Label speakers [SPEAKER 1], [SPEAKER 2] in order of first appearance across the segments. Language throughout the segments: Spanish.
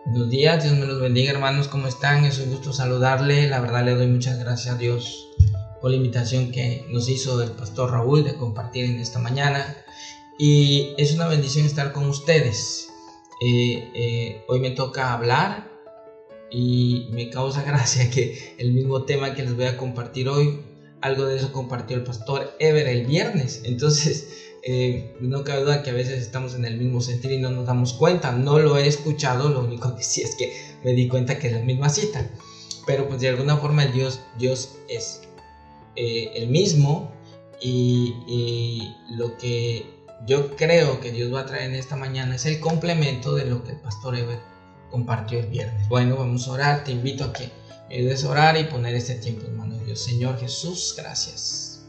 [SPEAKER 1] Buenos días, Dios me los bendiga, hermanos, ¿cómo están? Es un gusto saludarle. La verdad le doy muchas gracias a Dios por la invitación que nos hizo el pastor Raúl de compartir en esta mañana. Y es una bendición estar con ustedes. Hoy me toca hablar y me causa gracia que el mismo tema que les voy a compartir hoy, algo de eso compartió el pastor Ever el viernes. Entonces, no cabe duda que a veces estamos en el mismo sentir y no nos damos cuenta. No lo he escuchado, lo único que sí es que me di cuenta que es la misma cita. Pero pues de alguna forma Dios es el mismo y lo que yo creo que Dios va a traer en esta mañana es el complemento de lo que el pastor Ever compartió el viernes. Bueno, vamos a orar. Te invito a que me ayudes a orar y poner este tiempo en manos de Dios. Señor Jesús, gracias.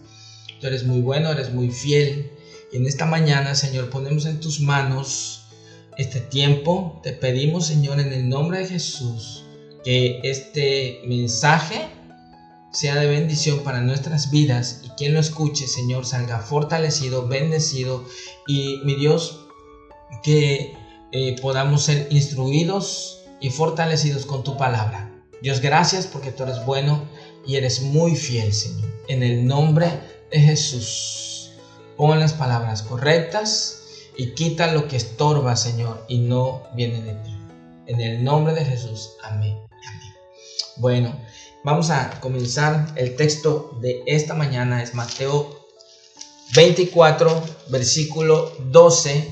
[SPEAKER 1] Tú eres muy bueno, eres muy fiel. Y en esta mañana, Señor, ponemos en tus manos este tiempo. Te pedimos, Señor, en el nombre de Jesús, que este mensaje sea de bendición para nuestras vidas y quien lo escuche, Señor, salga fortalecido, bendecido y, mi Dios, que podamos ser instruidos y fortalecidos con tu palabra. Dios, gracias porque tú eres bueno y eres muy fiel, Señor. En el nombre de Jesús. Pon las palabras correctas y quita lo que estorba, Señor, y no viene de ti. En el nombre de Jesús. Amén. Amén. Bueno, vamos a comenzar. El texto de esta mañana es Mateo 24, versículo 12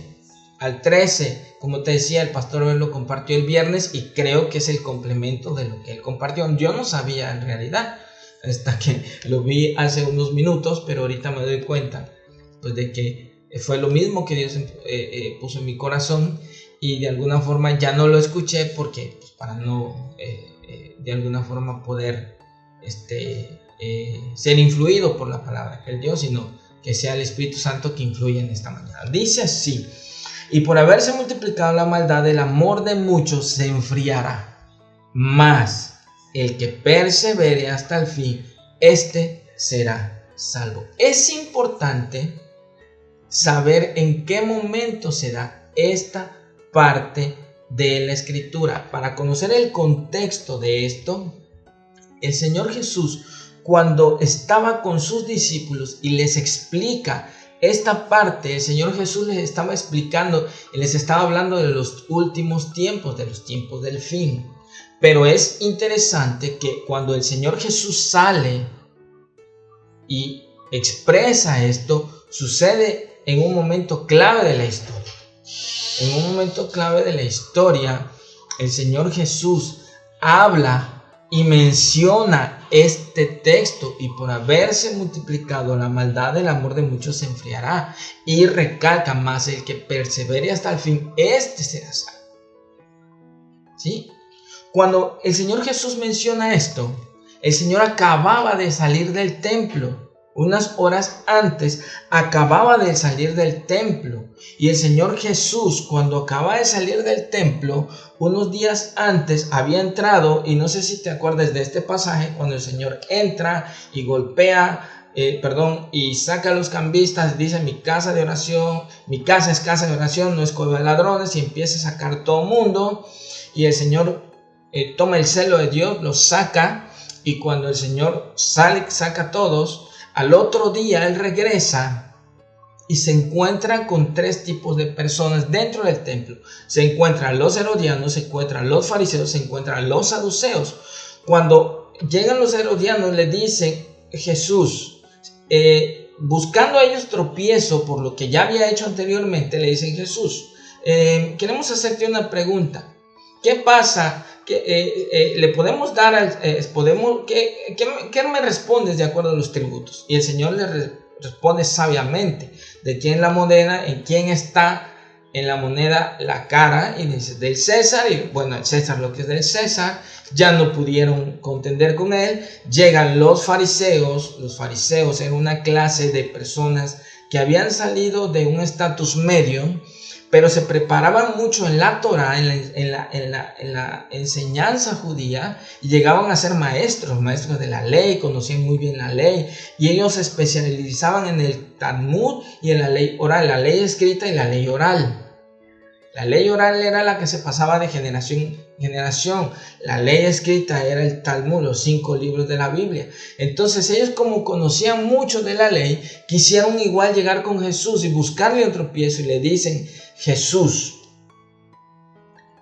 [SPEAKER 1] al 13. Como te decía, el pastor lo compartió el viernes y creo que es el complemento de lo que él compartió. Yo no sabía en realidad, hasta que lo vi hace unos minutos, pero ahorita me doy cuenta pues de que fue lo mismo que Dios puso en mi corazón y de alguna forma ya no lo escuché porque pues, para no de alguna forma poder ser influido por la palabra que él dio, sino que sea el Espíritu Santo que influya en esta mañana. Dice así: y por haberse multiplicado la maldad, el amor de muchos se enfriará, mas el que persevere hasta el fin, este será salvo. Es importante saber en qué momento se da esta parte de la escritura. Para conocer el contexto de esto, el Señor Jesús, cuando estaba con sus discípulos y les explica esta parte, el Señor Jesús les estaba explicando y les estaba hablando de los últimos tiempos, de los tiempos del fin. Pero es interesante que cuando el Señor Jesús sale y expresa esto, sucede en un momento clave de la historia. En un momento clave de la historia, el Señor Jesús habla y menciona este texto: y por haberse multiplicado la maldad, el amor de muchos se enfriará. Y recalca: más el que persevere hasta el fin, este será salvo. ¿Sí? Cuando el Señor Jesús menciona esto, el Señor acababa de salir del templo. Unas horas antes acababa de salir del templo. Y el Señor Jesús, cuando acaba de salir del templo, unos días antes había entrado, y no sé si te acuerdas de este pasaje, cuando el Señor entra y golpea, y saca a los cambistas, dice: mi casa de oración, mi casa es casa de oración, no es cueva de ladrones, y empieza a sacar todo mundo. Y el Señor toma el celo de Dios, los saca, y cuando el Señor saca a todos, al otro día él regresa y se encuentra con tres tipos de personas dentro del templo. Se encuentran los herodianos, se encuentran los fariseos, se encuentran los saduceos. Cuando llegan los herodianos, le dicen: Jesús, buscando a ellos tropiezo por lo que ya había hecho anteriormente, le dicen: Jesús, queremos hacerte una pregunta. ¿Qué pasa? Le podemos dar ¿qué me respondes de acuerdo a los tributos? Y el Señor le responde sabiamente: ¿de quién la moneda? ¿En quién está en la moneda la cara? Y dice: del César. Y bueno, el César lo que es del César. Ya no pudieron contender con él. Llegan los fariseos. Los fariseos eran una clase de personas que habían salido de un estatus medio, pero se preparaban mucho en la Torah, en la enseñanza judía, y llegaban a ser maestros de la ley, conocían muy bien la ley, y ellos se especializaban en el Talmud y en la ley oral, la ley escrita y la ley oral. La ley oral era la que se pasaba de generación en generación. La ley escrita era el Talmud, los 5 libros de la Biblia. Entonces ellos, como conocían mucho de la ley, quisieron igual llegar con Jesús y buscarle un tropiezo, y le dicen: Jesús,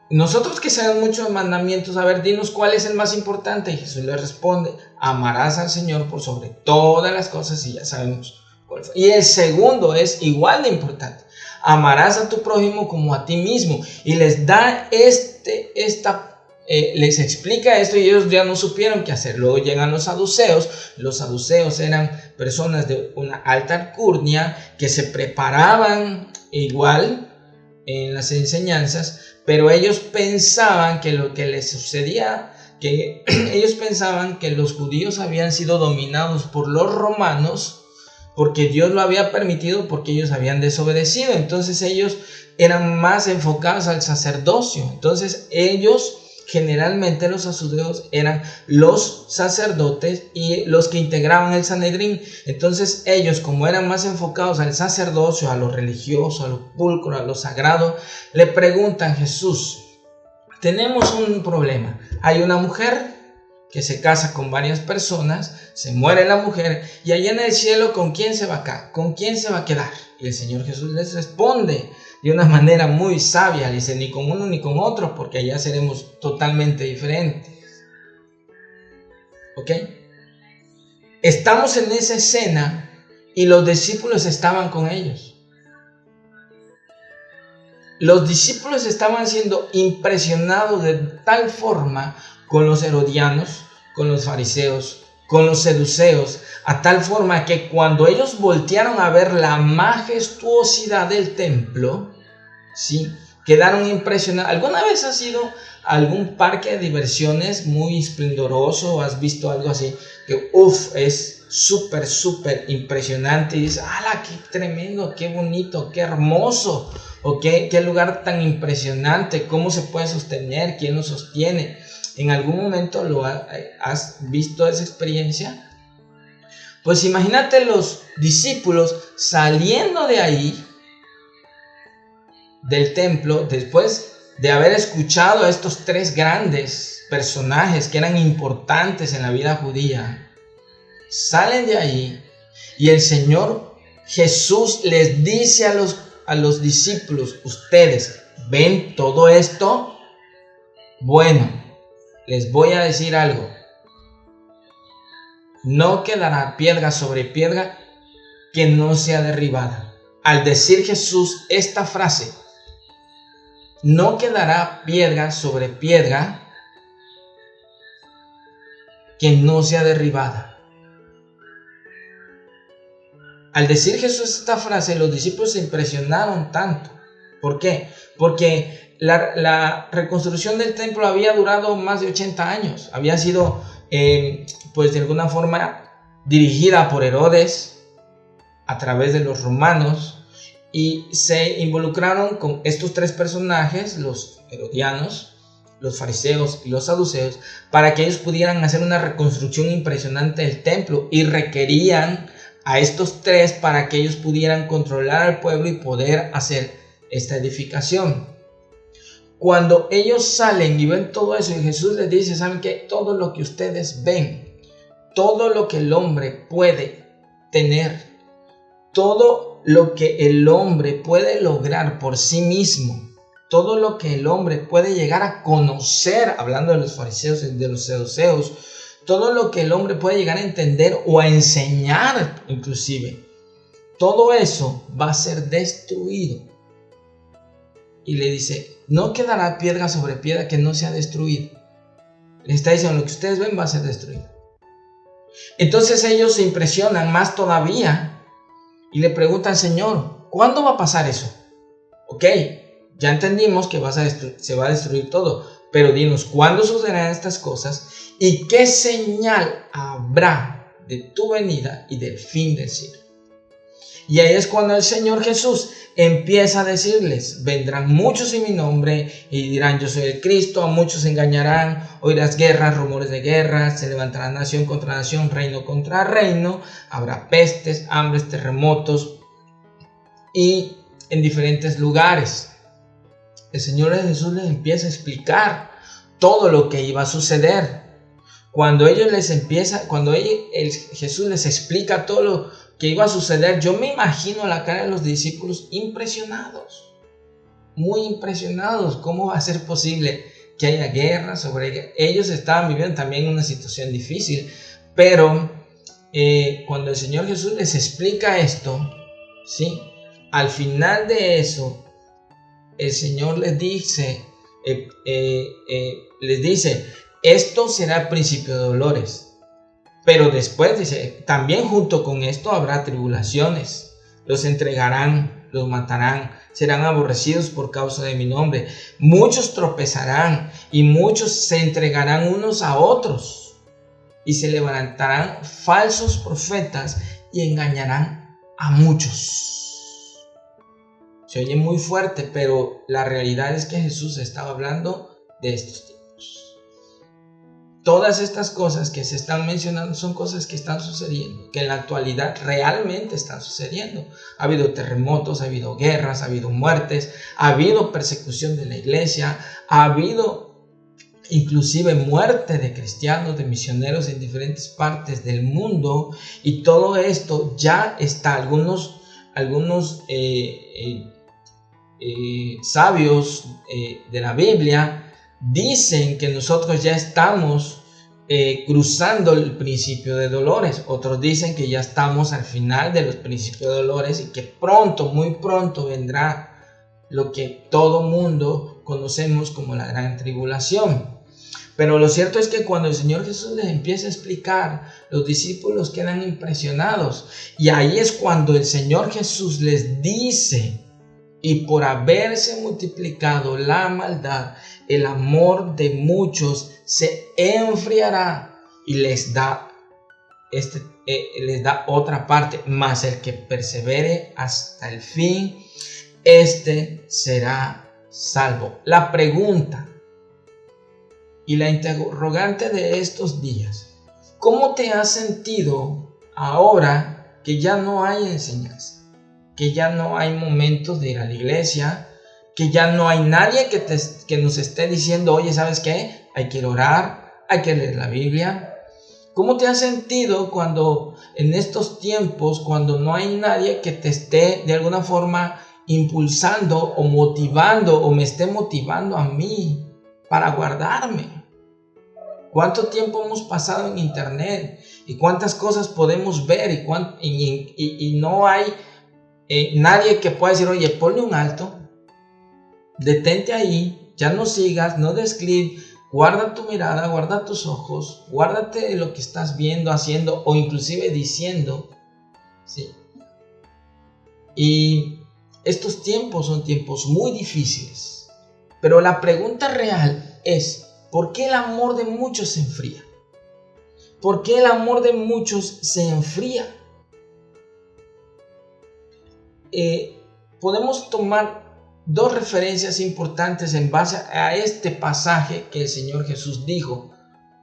[SPEAKER 1] nosotros que sabemos mucho de mandamientos, a ver, dinos cuál es el más importante. Y Jesús le responde: amarás al Señor por sobre todas las cosas, y ya sabemos cuál fue. Y el segundo es igual de importante: amarás a tu prójimo como a ti mismo. Y les da les explica esto, y ellos ya no supieron qué hacer. Luego llegan los saduceos. Los saduceos eran personas de una alta alcurnia que se preparaban igual en las enseñanzas, pero ellos pensaban que lo que les sucedía, que ellos pensaban que los judíos habían sido dominados por los romanos porque Dios lo había permitido, porque ellos habían desobedecido. Entonces ellos eran más enfocados al sacerdocio. Entonces ellos, generalmente los saduceos, eran los sacerdotes y los que integraban el Sanedrín. Entonces ellos, como eran más enfocados al sacerdocio, a lo religioso, a lo pulcro, a lo sagrado, le preguntan: Jesús, tenemos un problema. Hay una mujer que se casa con varias personas, se muere la mujer, y allá en el cielo, ¿con quién se va acá? ¿Con quién se va a quedar? Y el Señor Jesús les responde de una manera muy sabia. Le dice: ni con uno ni con otro, porque allá seremos totalmente diferentes. ¿Ok? Estamos en esa escena y los discípulos estaban con ellos. Los discípulos estaban siendo impresionados de tal forma con los herodianos, con los fariseos, con los seduceos, a tal forma que cuando ellos voltearon a ver la majestuosidad del templo, ¿sí?, quedaron impresionados. ¿Alguna vez has ido a algún parque de diversiones muy esplendoroso o has visto algo así que es súper impresionante y dices: ¡hala, qué tremendo, qué bonito, qué hermoso! ¿O qué lugar tan impresionante? ¿Cómo se puede sostener? ¿Quién lo sostiene? ¿En algún momento has visto esa experiencia? Pues imagínate los discípulos saliendo de ahí, del templo, después de haber escuchado a estos 3 grandes personajes que eran importantes en la vida judía. Salen de ahí y el Señor Jesús les dice a los discípulos: ¿ustedes ven todo esto? Bueno, les voy a decir algo: no quedará piedra sobre piedra que no sea derribada. Al decir Jesús esta frase, no quedará piedra sobre piedra que no sea derribada. Al decir Jesús esta frase, los discípulos se impresionaron tanto. ¿Por qué? Porque la reconstrucción del templo había durado más de 80 años. Había sido, pues de alguna forma, dirigida por Herodes a través de los romanos, y se involucraron con estos 3 personajes, los herodianos, los fariseos y los saduceos, para que ellos pudieran hacer una reconstrucción impresionante del templo, y requerían a estos 3 para que ellos pudieran controlar al pueblo y poder hacer esta edificación. Cuando ellos salen y ven todo eso, y Jesús les dice: ¿saben qué? Todo lo que ustedes ven, todo lo que el hombre puede tener, todo lo que el hombre puede lograr por sí mismo, todo lo que el hombre puede llegar a conocer, hablando de los fariseos y de los saduceos, todo lo que el hombre puede llegar a entender o a enseñar inclusive, todo eso va a ser destruido. Y le dice: no quedará piedra sobre piedra que no sea destruido. Le está diciendo: lo que ustedes ven va a ser destruido. Entonces ellos se impresionan más todavía y le preguntan: Señor, ¿cuándo va a pasar eso? Ok, ya entendimos que se va a destruir todo, pero dinos, ¿cuándo sucederán estas cosas? ¿Y qué señal habrá de tu venida y del fin del siglo? Y ahí es cuando el Señor Jesús empieza a decirles: vendrán muchos en mi nombre y dirán: yo soy el Cristo. A muchos engañarán, oirás guerras, rumores de guerra, se levantará nación contra nación, reino contra reino, habrá pestes, hambres, terremotos y en diferentes lugares. el Señor Jesús les empieza a explicar todo lo que iba a suceder. Cuando Jesús les explica todo lo que iba a suceder, yo me imagino la cara de los discípulos impresionados, muy impresionados. ¿Cómo va a ser posible que haya guerra sobre ellos? Ellos estaban viviendo también una situación difícil, pero cuando el Señor Jesús les explica esto, ¿sí? Al final de eso, el Señor les dice, esto será el principio de dolores. Pero después dice, también junto con esto habrá tribulaciones. Los entregarán, los matarán, serán aborrecidos por causa de mi nombre. Muchos tropezarán y muchos se entregarán unos a otros. Y se levantarán falsos profetas y engañarán a muchos. Se oye muy fuerte, pero la realidad es que Jesús estaba hablando de estos tiempos. Todas estas cosas que se están mencionando son cosas que están sucediendo, que en la actualidad realmente están sucediendo. Ha habido terremotos, ha habido guerras, ha habido muertes, ha habido persecución de la iglesia, ha habido inclusive muerte de cristianos, de misioneros en diferentes partes del mundo, y todo esto ya está. Algunos sabios de la Biblia dicen que nosotros ya estamos cruzando el principio de dolores. Otros dicen que ya estamos al final de los principios de dolores y que pronto, muy pronto vendrá lo que todo mundo conocemos como la gran tribulación. Pero lo cierto es que cuando el Señor Jesús les empieza a explicar, los discípulos quedan impresionados. Y ahí es cuando el Señor Jesús les dice: y por haberse multiplicado la maldad, el amor de muchos se enfriará. Y les da otra parte: mas el que persevere hasta el fin, este será salvo. La pregunta y la interrogante de estos días: ¿cómo te has sentido ahora que ya no hay enseñanza? Que ya no hay momentos de ir a la iglesia, que ya no hay nadie que nos esté diciendo: oye, ¿sabes qué? Hay que orar, hay que leer la Biblia. ¿Cómo te has sentido cuando en estos tiempos, cuando no hay nadie que te esté de alguna forma impulsando o motivando, o me esté motivando a mí para guardarme? ¿Cuánto tiempo hemos pasado en internet? ¿Y cuántas cosas podemos ver? Y no hay nadie que pueda decir: oye, ponle un alto, detente ahí, ya no sigas, no des clic, guarda tu mirada, guarda tus ojos, guárdate lo que estás viendo, haciendo o inclusive diciendo, ¿sí? Y estos tiempos son tiempos muy difíciles, pero la pregunta real es: ¿por qué el amor de muchos se enfría? ¿Por qué el amor de muchos se enfría? Podemos tomar dos referencias importantes en base a este pasaje que el Señor Jesús dijo.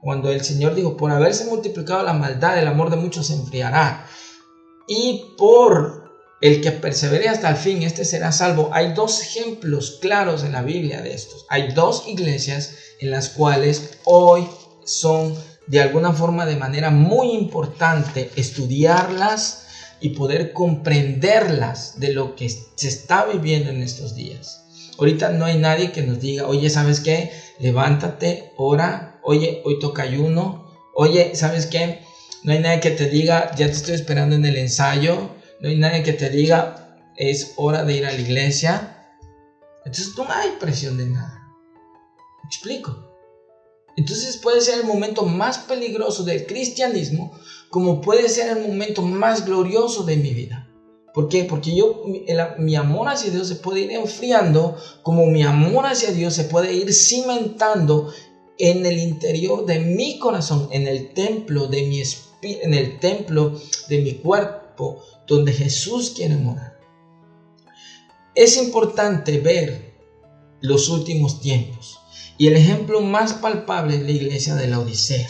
[SPEAKER 1] Cuando el Señor dijo: por haberse multiplicado la maldad, el amor de muchos se enfriará, y por el que persevere hasta el fin, este será salvo. Hay dos ejemplos claros en la Biblia de estos. Hay dos iglesias en las cuales hoy son de alguna forma, de manera muy importante, estudiarlas y poder comprenderlas de lo que se está viviendo en estos días. Ahorita no hay nadie que nos diga: oye, ¿sabes qué? Levántate, ora. Oye, hoy toca ayuno. Oye, ¿sabes qué? No hay nadie que te diga: ya te estoy esperando en el ensayo. No hay nadie que te diga: es hora de ir a la iglesia. Entonces no hay presión de nada. ¿Me explico? Entonces puede ser el momento más peligroso del cristianismo, como puede ser el momento más glorioso de mi vida. ¿Por qué? Porque mi amor hacia Dios se puede ir enfriando, como mi amor hacia Dios se puede ir cimentando en el interior de mi corazón, en el templo de mi espíritu, en el templo de mi cuerpo, donde Jesús quiere morar. Es importante ver los últimos tiempos. Y el ejemplo más palpable es la iglesia de la Odisea.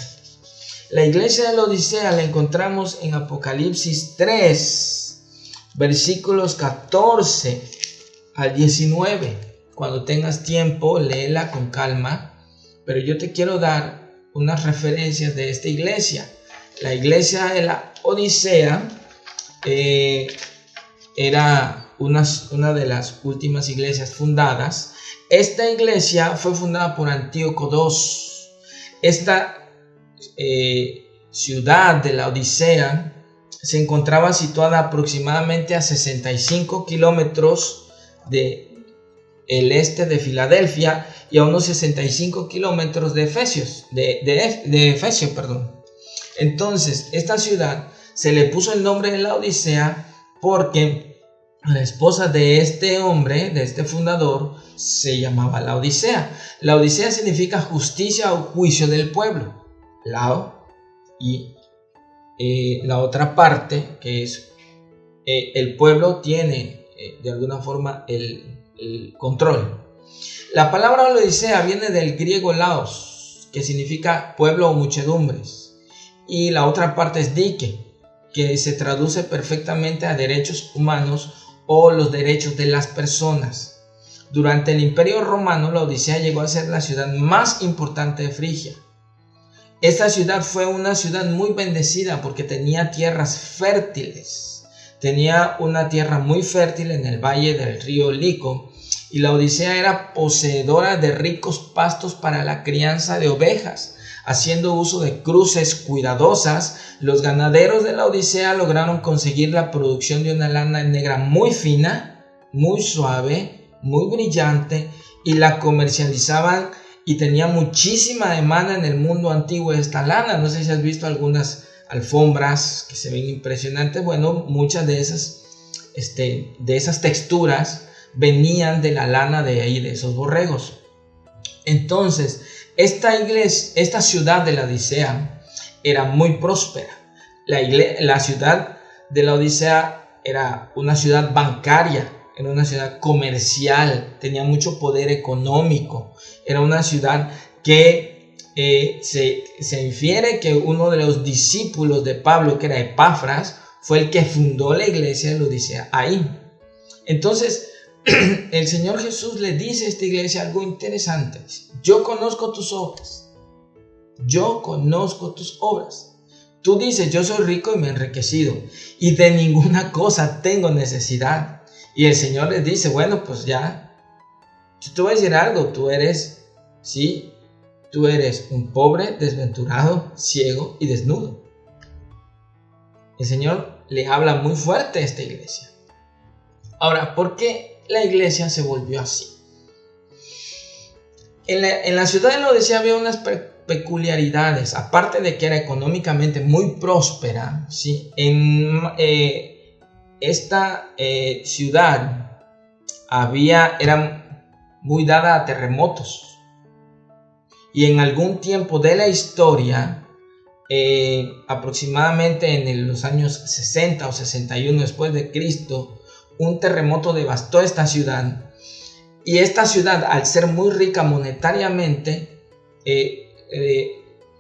[SPEAKER 1] La iglesia de la Odisea la encontramos en Apocalipsis 3, versículos 14 al 19. cuando tengas tiempo, léela con calma, pero yo te quiero dar unas referencias de esta iglesia. La iglesia de la Odisea era una de las últimas iglesias fundadas. Esta iglesia fue fundada por Antíoco II. Esta ciudad de la Odisea se encontraba situada aproximadamente a 65 kilómetros del este de Filadelfia y a unos 65 kilómetros de Efesio, perdón. Entonces, esta ciudad se le puso el nombre de la Odisea porque la esposa de este hombre, de este fundador, se llamaba la Odisea. La Odisea significa justicia o juicio del pueblo. Lao y la otra parte, que es el pueblo tiene de alguna forma el control. La palabra Odisea viene del griego laos, que significa pueblo o muchedumbres, y la otra parte es dike, que se traduce perfectamente a derechos humanos o los derechos de las personas. Durante el Imperio Romano, la Odisea llegó a ser la ciudad más importante de Frigia. Esta ciudad fue una ciudad muy bendecida porque tenía tierras fértiles. Tenía una tierra muy fértil en el valle del río Lico, y la Odisea era poseedora de ricos pastos para la crianza de ovejas. Haciendo uso de cruces cuidadosas, los ganaderos de la Odisea lograron conseguir la producción de una lana negra muy fina, muy suave, muy brillante, y la comercializaban y tenía muchísima demanda en el mundo antiguo de esta lana. No sé si has visto algunas alfombras que se ven impresionantes. Bueno, muchas de esas texturas venían de la lana de ahí, de esos borregos. Entonces, esta ciudad de la Odisea era muy próspera. La ciudad de la Odisea era una ciudad bancaria, era una ciudad comercial, tenía mucho poder económico. Era una ciudad que se infiere que uno de los discípulos de Pablo, que era Epafras, fue el que fundó la iglesia de la Odisea ahí. Entonces, el Señor Jesús le dice a esta iglesia algo interesante. Yo conozco tus obras. Yo conozco tus obras. Tú dices, yo soy rico y me he enriquecido y de ninguna cosa tengo necesidad. Y el Señor les dice, bueno, pues ya, yo te voy a decir algo. Tú eres un pobre, desventurado, ciego y desnudo. El Señor le habla muy fuerte a esta iglesia. Ahora, ¿por qué la iglesia se volvió así? En la ciudad de la Odisea había unas peculiaridades. Aparte de que era económicamente muy próspera, ¿sí? En esta ciudad era muy dada a terremotos. Y en algún tiempo de la historia, aproximadamente en los años 60 o 61 después de Cristo, un terremoto devastó esta ciudad. Y esta ciudad, al ser muy rica monetariamente,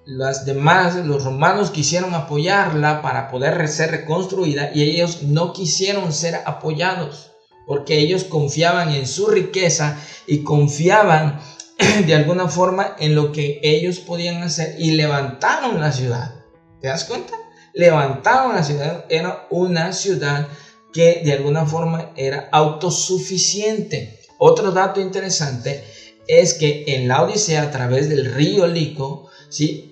[SPEAKER 1] los romanos quisieron apoyarla para poder ser reconstruida, y ellos no quisieron ser apoyados porque ellos confiaban en su riqueza y confiaban de alguna forma en lo que ellos podían hacer, y levantaron la ciudad. ¿Te das cuenta? Levantaron la ciudad. Era una ciudad que de alguna forma era autosuficiente. Otro dato interesante es que en la Odisea, a través del río Lico, ¿sí?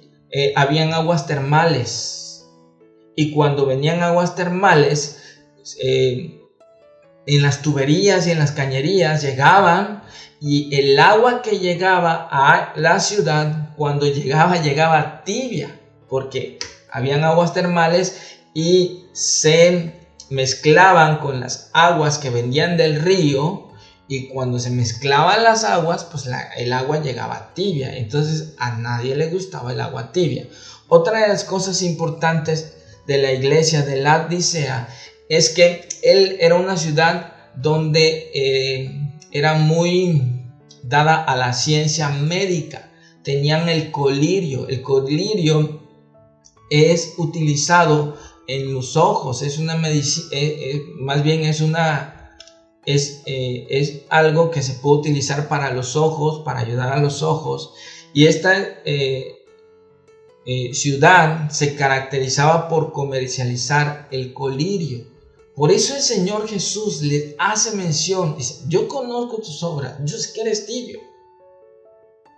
[SPEAKER 1] Habían aguas termales, y cuando venían aguas termales, en las tuberías y en las cañerías llegaban, y el agua que llegaba a la ciudad, cuando llegaba tibia, porque habían aguas termales y se mezclaban con las aguas que venían del río, y cuando se mezclaban las aguas, pues el agua llegaba tibia. Entonces a nadie le gustaba el agua tibia. Otra de las cosas importantes de la iglesia de la Odisea es que él era una ciudad donde era muy dada a la ciencia médica. Tenían el colirio. El colirio es utilizado en los ojos, es una medicina, más bien es una es algo que se puede utilizar para los ojos, para ayudar a los ojos. Y esta ciudad se caracterizaba por comercializar el colirio. Por eso el Señor Jesús le hace mención, dice: yo conozco tus obras, yo sé que eres tibio,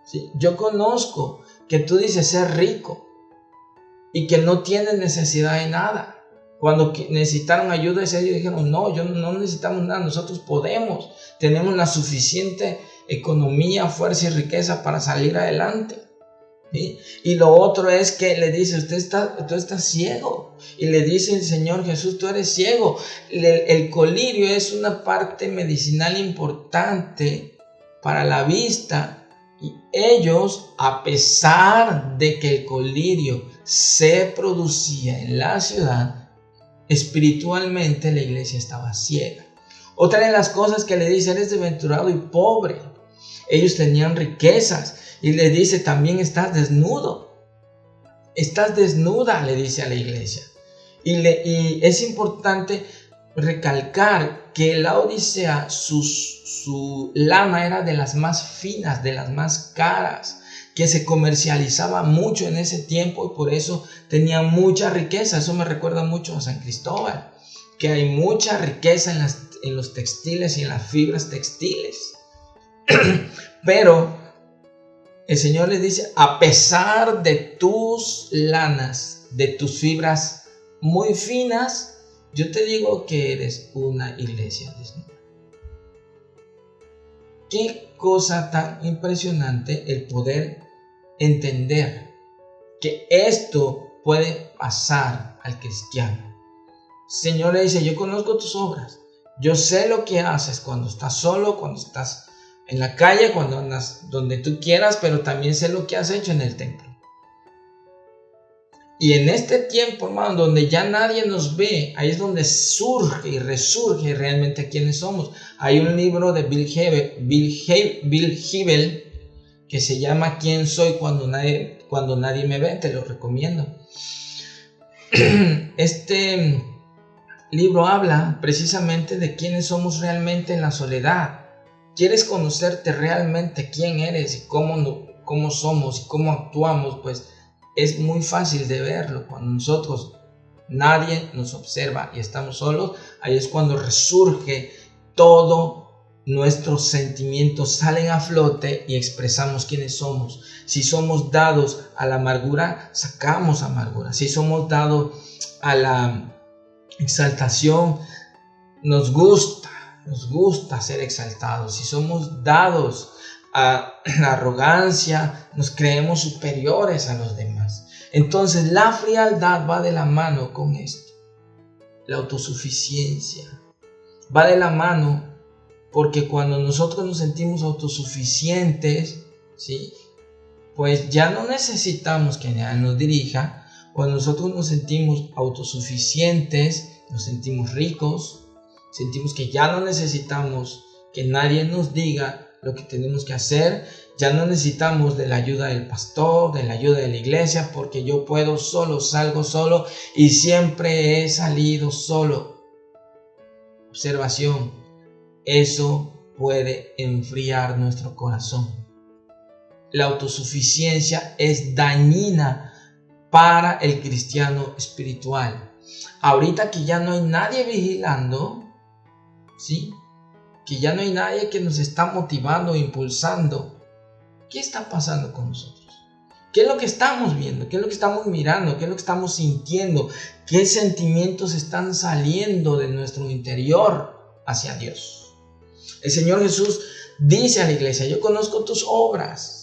[SPEAKER 1] ¿sí? Yo conozco que tú dices ser rico y que no tienes necesidad de nada. Cuando necesitaron ayuda, ellos dijeron: no, yo no necesitamos nada, nosotros tenemos la suficiente economía, fuerza y riqueza para salir adelante. ¿Sí? Y lo otro es que le dice: tú estás ciego. Y le dice el Señor Jesús: tú eres ciego. El colirio es una parte medicinal importante para la vista. Y ellos, a pesar de que el colirio se producía en la ciudad, espiritualmente la iglesia estaba ciega. Otra de las cosas que le dice: eres desventurado y pobre. Ellos tenían riquezas. Y le dice también: estás desnudo. Estás desnuda, le dice a la iglesia. Y es importante recalcar que la Odisea, su lana era de las más finas, de las más caras, que se comercializaba mucho en ese tiempo y por eso tenía mucha riqueza. Eso me recuerda mucho a San Cristóbal, que hay mucha riqueza en los textiles y en las fibras textiles. Pero el Señor les dice: a pesar de tus lanas, de tus fibras muy finas, yo te digo que eres una iglesia desnuda. Qué cosa tan impresionante el poder entender que esto puede pasar al cristiano. El Señor le dice: yo conozco tus obras, yo sé lo que haces cuando estás solo, cuando estás en la calle, cuando andas donde tú quieras, pero también sé lo que has hecho en el templo. Y en este tiempo, hermano, donde ya nadie nos ve, ahí es donde surge y resurge realmente quiénes somos. Hay un libro de Bill Hybels que se llama ¿Quién soy cuando nadie me ve? Te lo recomiendo. Este libro habla precisamente de quiénes somos realmente en la soledad. ¿Quieres conocerte realmente quién eres y cómo somos y cómo actuamos? Pues es muy fácil de verlo. Cuando nadie nos observa y estamos solos, ahí es cuando resurge todo. Nuestros sentimientos salen a flote y expresamos quiénes somos. Si somos dados a la amargura, sacamos amargura. Si somos dados a la exaltación, nos gusta ser exaltados. Si somos dados a la arrogancia, nos creemos superiores a los demás. Entonces la frialdad va de la mano con esto. La autosuficiencia va de la mano, porque cuando nosotros nos sentimos autosuficientes, ¿sí?, pues ya no necesitamos que nadie nos dirija. Cuando nosotros nos sentimos autosuficientes, nos sentimos ricos, sentimos que ya no necesitamos que nadie nos diga lo que tenemos que hacer. Ya no necesitamos de la ayuda del pastor, de la ayuda de la iglesia, porque yo puedo solo, salgo solo y siempre he salido solo. Observación: eso puede enfriar nuestro corazón. La autosuficiencia es dañina para el cristiano espiritual. Ahorita que ya no hay nadie vigilando, ¿sí?, que ya no hay nadie que nos está motivando, impulsando, ¿qué está pasando con nosotros? ¿Qué es lo que estamos viendo? ¿Qué es lo que estamos mirando? ¿Qué es lo que estamos sintiendo? ¿Qué sentimientos están saliendo de nuestro interior hacia Dios? El Señor Jesús dice a la iglesia: yo conozco tus obras.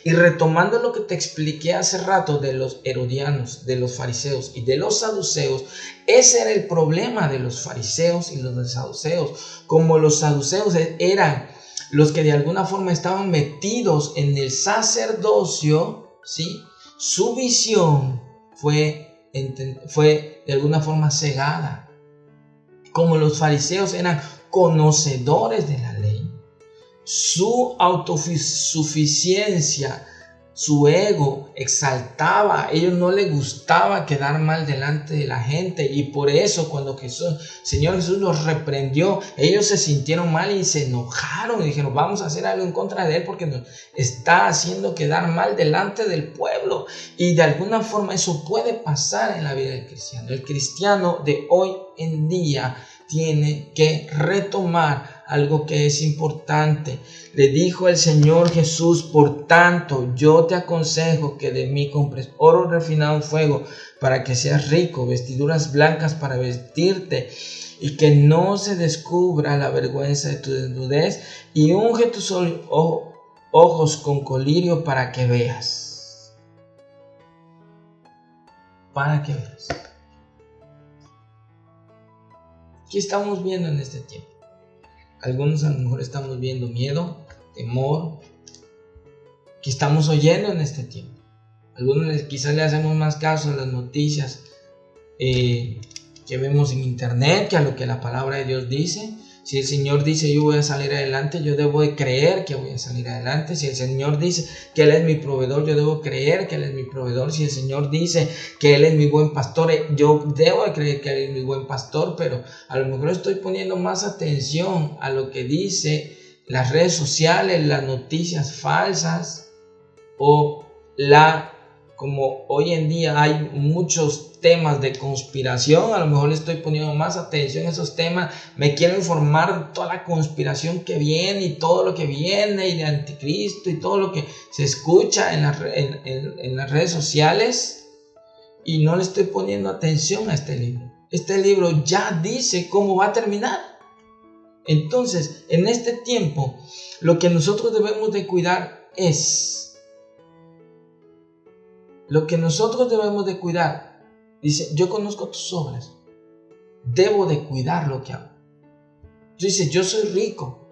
[SPEAKER 1] Y retomando lo que te expliqué hace rato de los herodianos, de los fariseos y de los saduceos, ese era el problema de los fariseos y los saduceos. Como los saduceos eran los que de alguna forma estaban metidos en el sacerdocio, ¿sí?, su visión fue de alguna forma cegada. Como los fariseos eran conocedores de la ley, su autosuficiencia, su ego exaltaba, a ellos no les gustaba quedar mal delante de la gente, y por eso cuando Señor Jesús los reprendió, ellos se sintieron mal y se enojaron y dijeron: vamos a hacer algo en contra de él porque nos está haciendo quedar mal delante del pueblo. Y de alguna forma eso puede pasar en la vida del cristiano. El cristiano de hoy en día tiene que retomar algo que es importante. Le dijo el Señor Jesús: por tanto, yo te aconsejo que de mí compres oro refinado en fuego para que seas rico, vestiduras blancas para vestirte y que no se descubra la vergüenza de tu desnudez, y unge tus ojos con colirio para que veas. Para que veas. ¿Qué estamos viendo en este tiempo? Algunos a lo mejor estamos viendo miedo, temor. ¿Qué estamos oyendo en este tiempo? Algunos quizás le hacemos más caso a las noticias que vemos en internet que a lo que la palabra de Dios dice. Si el Señor dice: yo voy a salir adelante, yo debo de creer que voy a salir adelante. Si el Señor dice que Él es mi proveedor, yo debo creer que Él es mi proveedor. Si el Señor dice que Él es mi buen pastor, yo debo de creer que Él es mi buen pastor. Pero a lo mejor estoy poniendo más atención a lo que dice las redes sociales, las noticias falsas, o como hoy en día hay muchos temas de conspiración, a lo mejor le estoy poniendo más atención a esos temas. Me quiero informar de toda la conspiración que viene y todo lo que viene y de anticristo y todo lo que se escucha en las redes sociales, y no le estoy poniendo atención a este libro. Este libro ya dice cómo va a terminar. Entonces, en este tiempo, lo que nosotros debemos de cuidar es... Lo que nosotros debemos de cuidar, dice: yo conozco tus obras, debo de cuidar lo que hago. Dice: yo soy rico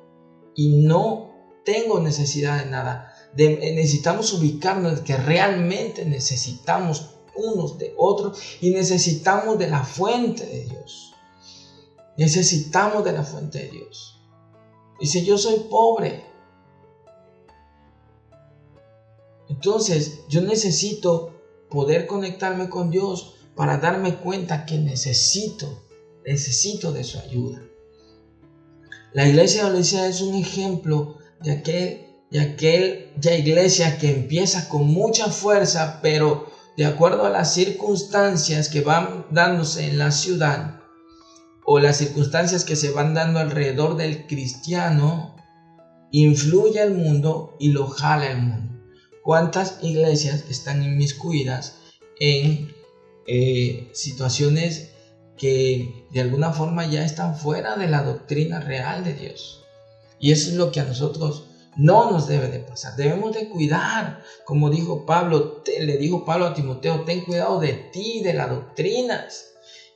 [SPEAKER 1] y no tengo necesidad de nada. Necesitamos ubicarnos que realmente necesitamos unos de otros y necesitamos de la fuente de Dios. Necesitamos de la fuente de Dios. Dice: yo soy pobre. Entonces, yo necesito poder conectarme con Dios para darme cuenta que necesito de su ayuda. La iglesia de Odisea es un ejemplo de aquella iglesia que empieza con mucha fuerza, pero de acuerdo a las circunstancias que van dándose en la ciudad, o las circunstancias que se van dando alrededor del cristiano, influye al mundo y lo jala el mundo. ¿Cuántas iglesias están inmiscuidas en situaciones que de alguna forma ya están fuera de la doctrina real de Dios? Y eso es lo que a nosotros no nos debe de pasar. Debemos de cuidar, como dijo Pablo, le dijo Pablo a Timoteo: ten cuidado de ti, de las doctrinas,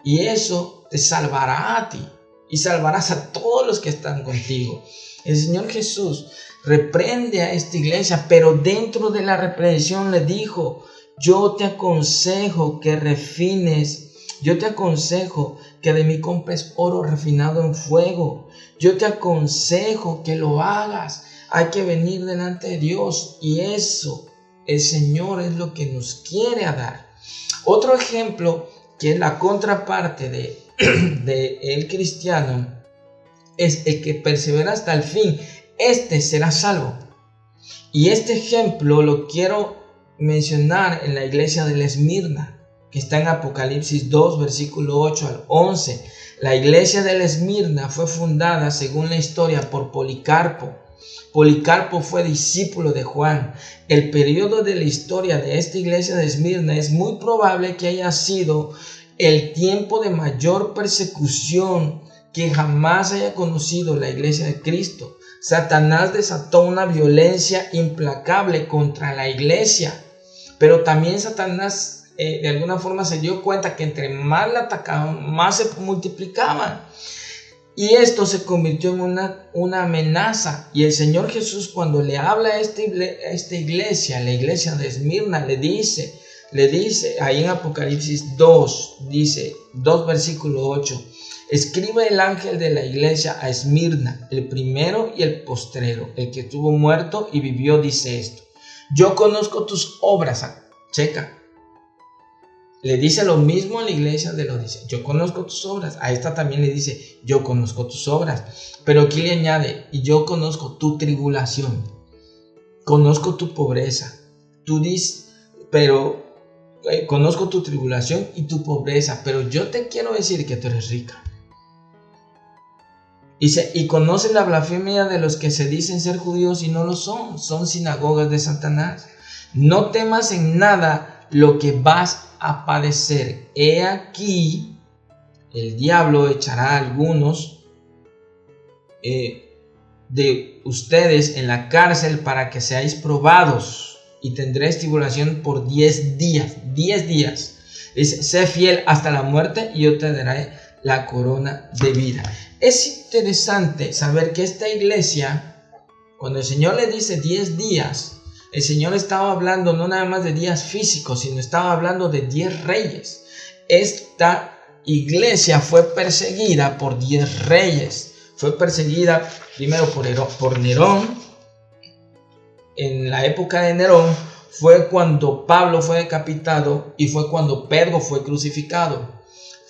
[SPEAKER 1] y eso te salvará a ti y salvarás a todos los que están contigo. El Señor Jesús reprende a esta iglesia, pero dentro de la reprensión le dijo: yo te aconsejo que refines, yo te aconsejo que de mí compres oro refinado en fuego, yo te aconsejo que lo hagas. Hay que venir delante de Dios, y eso el Señor es lo que nos quiere dar. Otro ejemplo, que es la contraparte de el cristiano, es el que persevera hasta el fin. Este será salvo. Y este ejemplo lo quiero mencionar en la iglesia de Esmirna, que está en Apocalipsis 2, versículo 8 al 11. La iglesia de Esmirna fue fundada, según la historia, por Policarpo. Policarpo fue discípulo de Juan. El periodo de la historia de esta iglesia de Esmirna es muy probable que haya sido el tiempo de mayor persecución que jamás haya conocido la iglesia de Cristo. Satanás desató una violencia implacable contra la iglesia, pero también Satanás de alguna forma se dio cuenta que entre más la atacaban, más se multiplicaban. Y esto se convirtió en una amenaza. Y el Señor Jesús, cuando le habla a esta iglesia, la iglesia de Esmirna, le dice ahí en Apocalipsis 2, dice 2 versículo 8: escribe el ángel de la iglesia a Esmirna, el primero y el postrero, el que estuvo muerto y vivió, dice esto: Yo conozco tus obras. Checa. Le dice lo mismo a la iglesia de Laodicea. Yo conozco tus obras. A esta también le dice, yo conozco tus obras. Pero aquí le añade, y yo conozco tu tribulación. Conozco tu pobreza. Tú dices, pero conozco tu tribulación y tu pobreza. Pero yo te quiero decir que tú eres rica. Y conoce la blasfemia de los que se dicen ser judíos y no lo son. Son sinagogas de Satanás. No temas en nada lo que vas a padecer. He aquí, el diablo echará a algunos de ustedes en la cárcel para que seáis probados y tendréis tribulación por 10 días. 10 días. Dice, sé fiel hasta la muerte y yo te daré la corona de vida. Es interesante saber que esta iglesia, cuando el Señor le dice 10 días, el Señor estaba hablando no nada más de días físicos, sino estaba hablando de 10 reyes. Esta iglesia fue perseguida por 10 reyes. Fue perseguida primero por Nerón. En la época de Nerón fue cuando Pablo fue decapitado y fue cuando Pedro fue crucificado.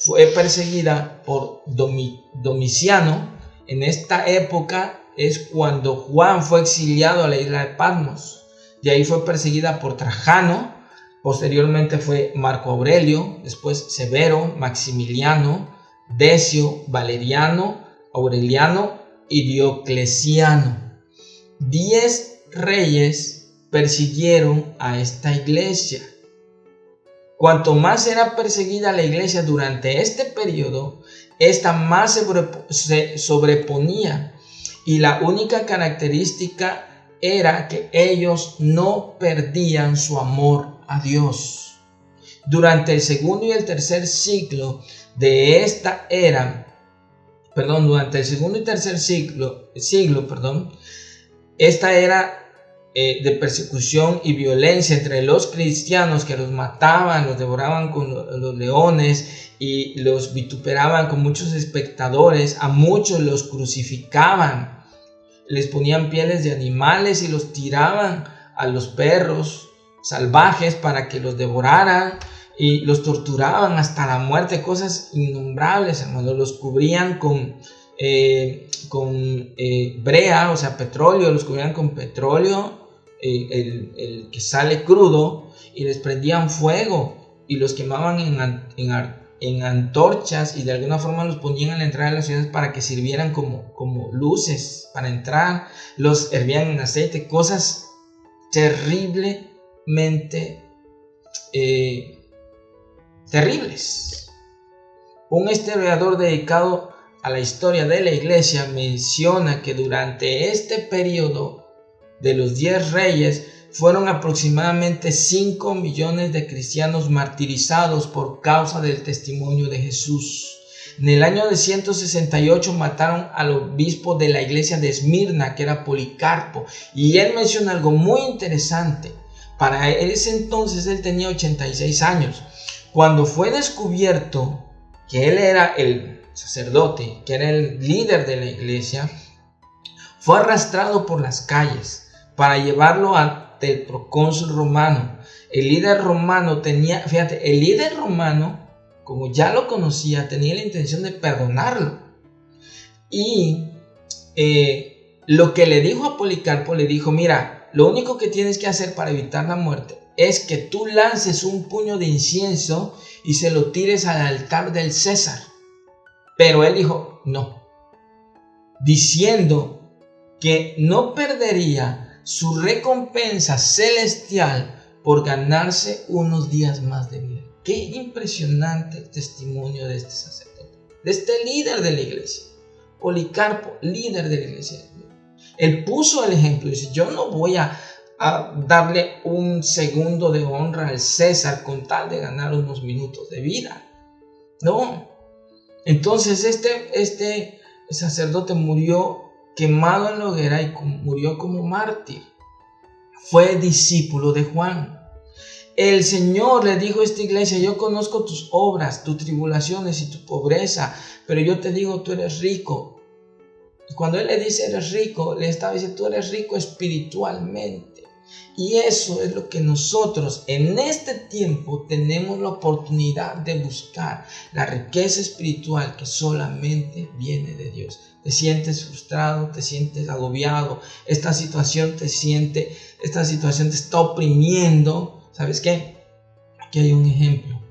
[SPEAKER 1] Fue perseguida por Domiciano. En esta época es cuando Juan fue exiliado a la isla de Patmos. De ahí fue perseguida por Trajano. Posteriormente fue Marco Aurelio. Después Severo, Maximiliano, Decio, Valeriano, Aureliano y Diocleciano. 10 reyes persiguieron a esta iglesia. Cuanto más era perseguida la iglesia durante este periodo, esta más se sobreponía. Y la única característica era que ellos no perdían su amor a Dios. Durante el segundo y el tercer siglo de esta era, durante el segundo y tercer siglo, esta era de persecución y violencia entre los cristianos, que los mataban, los devoraban con los leones y los vituperaban con muchos espectadores. A muchos los crucificaban, les ponían pieles de animales y los tiraban a los perros salvajes para que los devoraran, y los torturaban hasta la muerte. Cosas innombrables, hermanos. Los cubrían con brea, o sea, petróleo. Los cubrían con petróleo, el que sale crudo, y les prendían fuego y los quemaban en antorchas, y de alguna forma los ponían a la entrada de las ciudades para que sirvieran como luces para entrar. Los hervían en aceite. Cosas terriblemente terribles. Un historiador dedicado a la historia de la iglesia menciona que durante este periodo de los 10 reyes fueron aproximadamente 5 millones de cristianos martirizados por causa del testimonio de Jesús. En el año de 168 mataron al obispo de la iglesia de Esmirna, que era Policarpo, y él menciona algo muy interesante. Para ese entonces él tenía 86 años. Cuando fue descubierto que él era el sacerdote, que era el líder de la iglesia, fue arrastrado por las calles para llevarlo ante el procónsul romano. El líder romano como ya lo conocía, tenía la intención de perdonarlo. Y lo que le dijo a Policarpo, le dijo: mira, lo único que tienes que hacer para evitar la muerte es que tú lances un puño de incienso y se lo tires al altar del César. Pero él dijo no, diciendo que no perdería su recompensa celestial por ganarse unos días más de vida. Qué impresionante el testimonio de este sacerdote, de este líder de la iglesia. Policarpo, líder de la iglesia. Él puso el ejemplo y dice: yo no voy a darle un segundo de honra al César con tal de ganar unos minutos de vida. No. Entonces este sacerdote murió quemado en la hoguera y murió como mártir. Fue discípulo de Juan. El Señor le dijo a esta iglesia: yo conozco tus obras, tus tribulaciones y tu pobreza, pero yo te digo, tú eres rico. Y cuando Él le dice eres rico, le estaba diciendo: tú eres rico espiritualmente. Y eso es lo que nosotros en este tiempo tenemos la oportunidad de buscar, la riqueza espiritual que solamente viene de Dios. Te sientes frustrado, te sientes agobiado, esta situación te está oprimiendo. ¿Sabes qué? Aquí hay un ejemplo,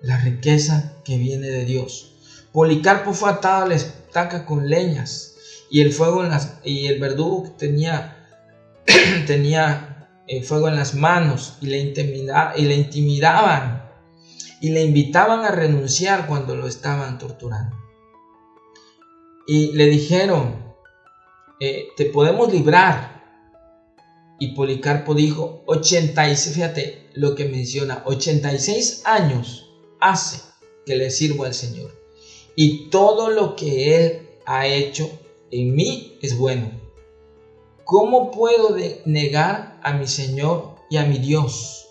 [SPEAKER 1] la riqueza que viene de Dios. Policarpo fue atado a la estaca con leñas y el verdugo tenía fuego en las manos y le intimidaban y le invitaban a renunciar cuando lo estaban torturando. Y le dijeron, te podemos librar. Y Policarpo dijo, 86, fíjate lo que menciona, 86 años hace que le sirvo al Señor. Y todo lo que Él ha hecho en mí es bueno. ¿Cómo puedo negar a mi Señor y a mi Dios?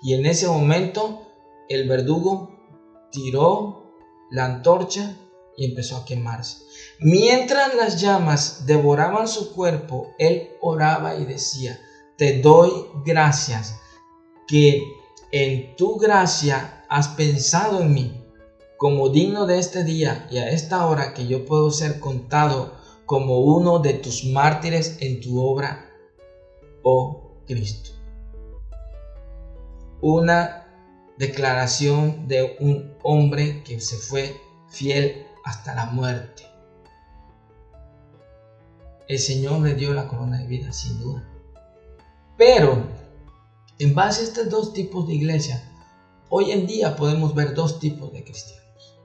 [SPEAKER 1] Y en ese momento el verdugo tiró la antorcha y empezó a quemarse. Mientras las llamas devoraban su cuerpo, él oraba y decía, te doy gracias que en tu gracia has pensado en mí, como digno de este día y a esta hora que yo puedo ser contado como uno de tus mártires en tu obra, oh Cristo. Una declaración de un hombre que se fue fiel hasta la muerte. El Señor le dio la corona de vida, sin duda. Pero, en base a estos dos tipos de iglesia, hoy en día podemos ver dos tipos de cristianos.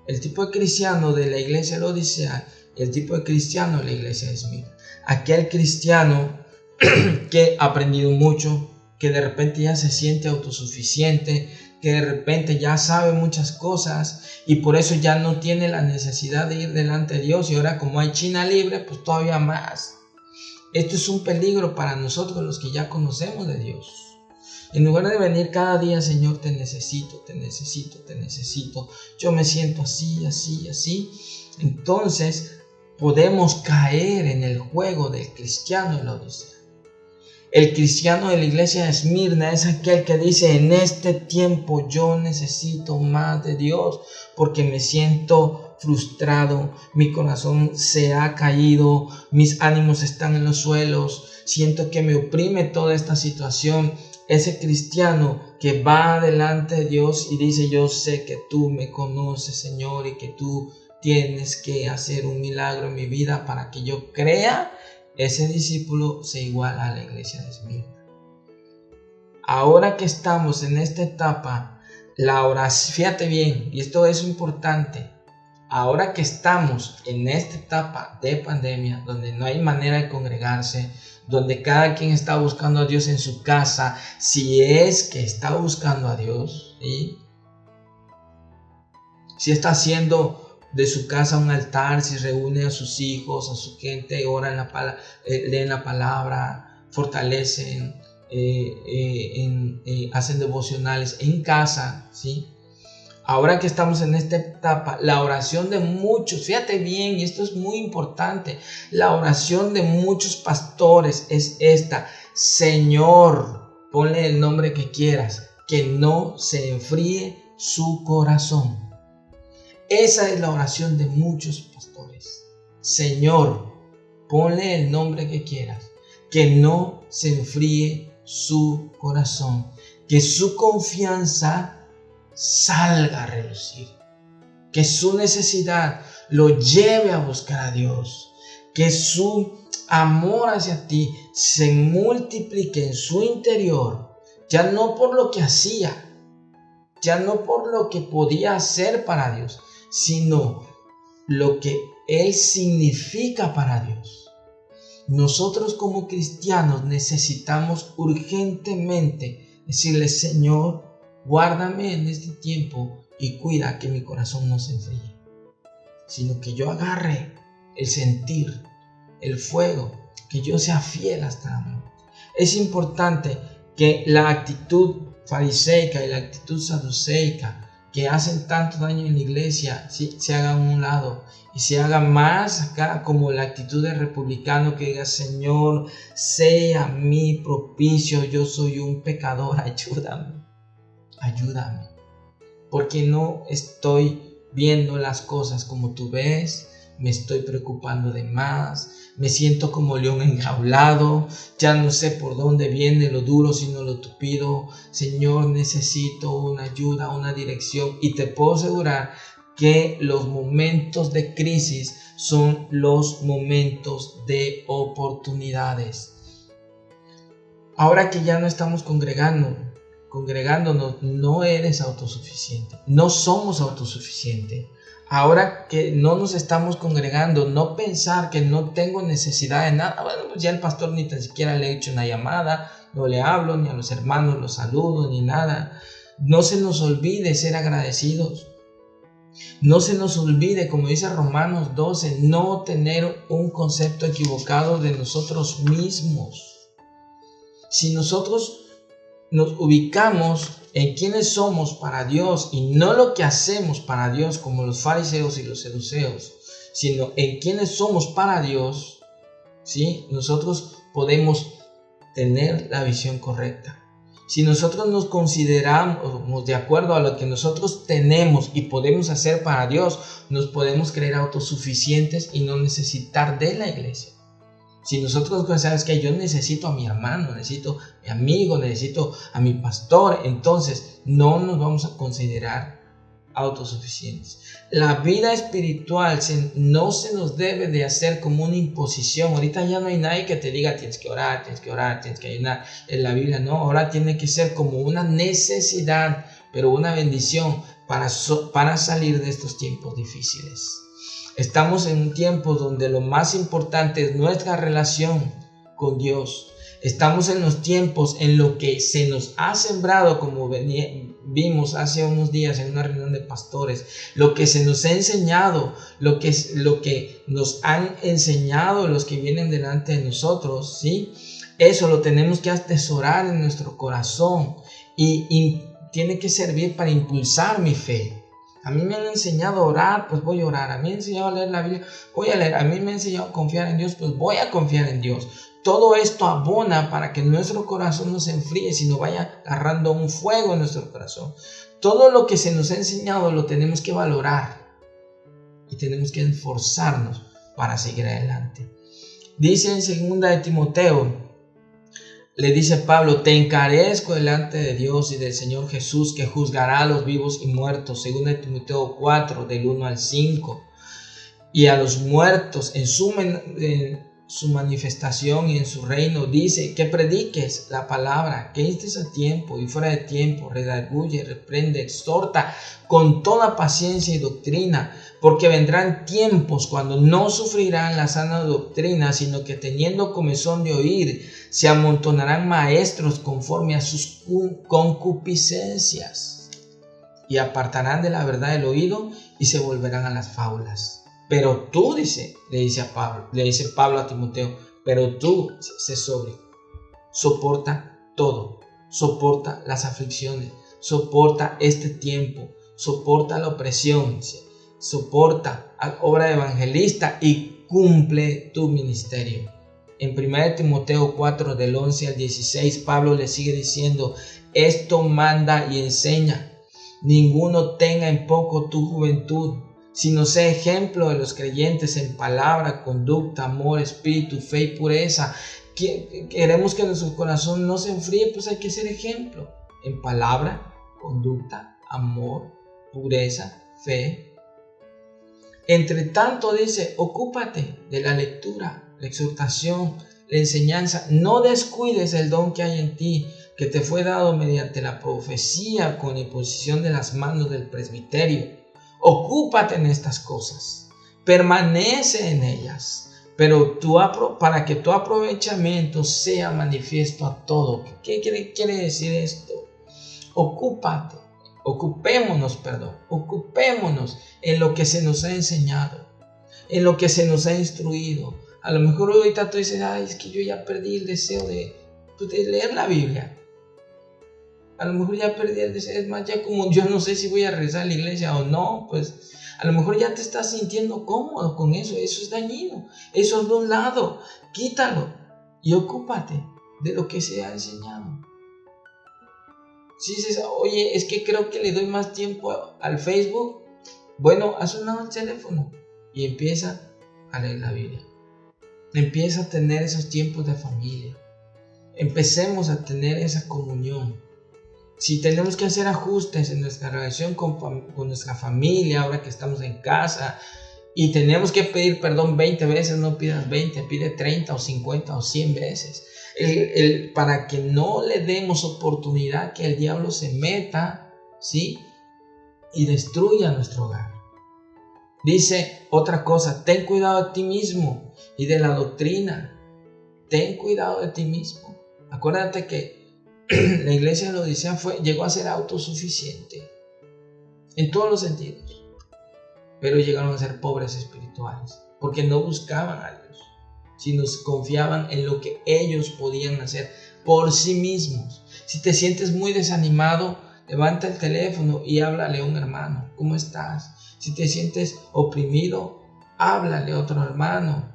[SPEAKER 1] El tipo de cristiano de la iglesia de la Odisea y el tipo de cristiano de la iglesia de Esmirna. Aquel cristiano que ha aprendido mucho, que de repente ya se siente autosuficiente, que de repente ya sabe muchas cosas y por eso ya no tiene la necesidad de ir delante de Dios. Y ahora como hay China libre, pues todavía más. Esto es un peligro para nosotros los que ya conocemos de Dios. En lugar de venir cada día, Señor, te necesito, te necesito, te necesito. Yo me siento así, así, así. Entonces podemos caer en el juego del cristiano de la Odisea. El cristiano de la iglesia de Esmirna es aquel que dice, en este tiempo yo necesito más de Dios porque me siento frustrado, mi corazón se ha caído, mis ánimos están en los suelos, siento que me oprime toda esta situación. Ese cristiano que va delante de Dios y dice, yo sé que tú me conoces, Señor, y que tú tienes que hacer un milagro en mi vida para que yo crea. Ese discípulo se iguala a la iglesia de Esmirna. Ahora que estamos en esta etapa, la oración, fíjate bien, y esto es importante, ahora que estamos en esta etapa de pandemia, donde no hay manera de congregarse, donde cada quien está buscando a Dios en su casa, si es que está buscando a Dios, ¿sí? Si está haciendo de su casa un altar, si reúne a sus hijos, a su gente, oran leen la palabra, fortalecen, hacen devocionales en casa, ¿sí? Ahora que estamos en esta etapa, la oración de muchos, fíjate bien, y esto es muy importante, la oración de muchos pastores es esta: Señor, ponle el nombre que quieras, que no se enfríe su corazón. Esa es la oración de muchos pastores. Señor, ponle el nombre que quieras, que no se enfríe su corazón, que su confianza salga a relucir, que su necesidad lo lleve a buscar a Dios, que su amor hacia ti se multiplique en su interior, ya no por lo que hacía, ya no por lo que podía hacer para Dios, sino lo que Él significa para Dios. Nosotros como cristianos necesitamos urgentemente decirle: Señor, guárdame en este tiempo y cuida que mi corazón no se enfríe, sino que yo agarre el sentir, el fuego, que yo sea fiel hasta la muerte. Es importante que la actitud fariseica y la actitud saduceica que hacen tanto daño en la iglesia, ¿sí?, se hagan a un lado y se haga más acá como la actitud del republicano que diga: Señor, sea mi propicio, yo soy un pecador, ayúdame, porque no estoy viendo las cosas como tú ves, me estoy preocupando de más, me siento como león enjaulado, ya no sé por dónde viene lo duro sino lo tupido. Señor, necesito una ayuda, una dirección, y te puedo asegurar que los momentos de crisis son los momentos de oportunidades. Ahora que ya no estamos congregándonos, no eres autosuficiente, no somos autosuficientes. Ahora que no nos estamos congregando, no pensar que no tengo necesidad de nada. Bueno, pues ya el pastor ni tan siquiera le he hecho una llamada, no le hablo, ni a los hermanos los saludo, ni nada. No se nos olvide ser agradecidos. No se nos olvide, como dice Romanos 12, no tener un concepto equivocado de nosotros mismos. Si nosotros nos ubicamos en quiénes somos para Dios y no lo que hacemos para Dios, como los fariseos y los saduceos, sino en quiénes somos para Dios, ¿sí?, nosotros podemos tener la visión correcta. Si nosotros nos consideramos de acuerdo a lo que nosotros tenemos y podemos hacer para Dios, nos podemos creer autosuficientes y no necesitar de la iglesia. Si nosotros pensamos que yo necesito a mi hermano, necesito a mi amigo, necesito a mi pastor, entonces no nos vamos a considerar autosuficientes. La vida espiritual no se nos debe de hacer como una imposición. Ahorita ya no hay nadie que te diga tienes que orar, tienes que ayunar. En la Biblia no, ahora tiene que ser como una necesidad, pero una bendición para salir de estos tiempos difíciles. Estamos en un tiempo donde lo más importante es nuestra relación con Dios. Estamos en los tiempos en lo que se nos ha sembrado, como vimos hace unos días en una reunión de pastores, lo que se nos ha enseñado, lo que nos han enseñado los que vienen delante de nosotros, ¿sí? Eso lo tenemos que atesorar en nuestro corazón y tiene que servir para impulsar mi fe. A mí me han enseñado a orar, pues voy a orar. A mí me han enseñado a leer la Biblia, voy a leer. A mí me han enseñado a confiar en Dios, pues voy a confiar en Dios. Todo esto abona para que nuestro corazón no se enfríe, sino vaya agarrando un fuego en nuestro corazón. Todo lo que se nos ha enseñado lo tenemos que valorar y tenemos que esforzarnos para seguir adelante. Dice en 2 de Timoteo, le dice Pablo: te encarezco delante de Dios y del Señor Jesús, que juzgará a los vivos y muertos. 2 de Timoteo 4, del 1 al 5. Y a los muertos en su manifestación y en su reino, dice que prediques la palabra, que instes a tiempo y fuera de tiempo, redarguye, reprende, exhorta con toda paciencia y doctrina, porque vendrán tiempos cuando no sufrirán la sana doctrina, sino que teniendo comezón de oír, se amontonarán maestros conforme a sus concupiscencias, y apartarán de la verdad el oído y se volverán a las fábulas. Pero tú, le dice Pablo a Timoteo, pero tú, sé sobrio, soporta todo, soporta las aflicciones, soporta este tiempo, soporta la opresión, soporta la obra de evangelista y cumple tu ministerio. En 1 Timoteo 4, del 11 al 16, Pablo le sigue diciendo: esto manda y enseña, ninguno tenga en poco tu juventud, sino sé ejemplo de los creyentes en palabra, conducta, amor, espíritu, fe y pureza. Queremos que nuestro corazón no se enfríe, pues hay que ser ejemplo en palabra, conducta, amor, pureza, fe. Entre tanto, dice, ocúpate de la lectura, la exhortación, la enseñanza. No descuides el don que hay en ti, que te fue dado mediante la profecía con imposición de las manos del presbiterio. Ocúpate en estas cosas, permanece en ellas, pero para que tu aprovechamiento sea manifiesto a todo. ¿Qué quiere decir esto? Ocupémonos en lo que se nos ha enseñado, en lo que se nos ha instruido. A lo mejor ahorita tú dices: es que yo ya perdí el deseo de leer la Biblia. a lo mejor ya perdí el deseo, es más, ya como yo no sé si voy a regresar a la iglesia o no, pues a lo mejor ya te estás sintiendo cómodo con eso es dañino, eso es de un lado, quítalo y ocúpate de lo que se ha enseñado. Si dices, oye, es que creo que le doy más tiempo al Facebook, bueno, haz un lado el teléfono y empieza a leer la Biblia. Empieza a tener esos tiempos de familia. Empecemos a tener esa comunión. Si tenemos que hacer ajustes en nuestra relación con nuestra familia, ahora que estamos en casa, y tenemos que pedir perdón 20 veces, no pidas 20, pide 30 o 50 o 100 veces. Para que no le demos oportunidad que el diablo se meta, ¿sí? Y destruya nuestro hogar. Dice otra cosa, ten cuidado de ti mismo y de la doctrina. Ten cuidado de ti mismo. Acuérdate que la iglesia de la Odisea llegó a ser autosuficiente en todos los sentidos, pero llegaron a ser pobres espirituales porque no buscaban a Dios, sino confiaban en lo que ellos podían hacer por sí mismos. Si te sientes muy desanimado, levanta el teléfono y háblale a un hermano. ¿Cómo estás? Si te sientes oprimido, háblale a otro hermano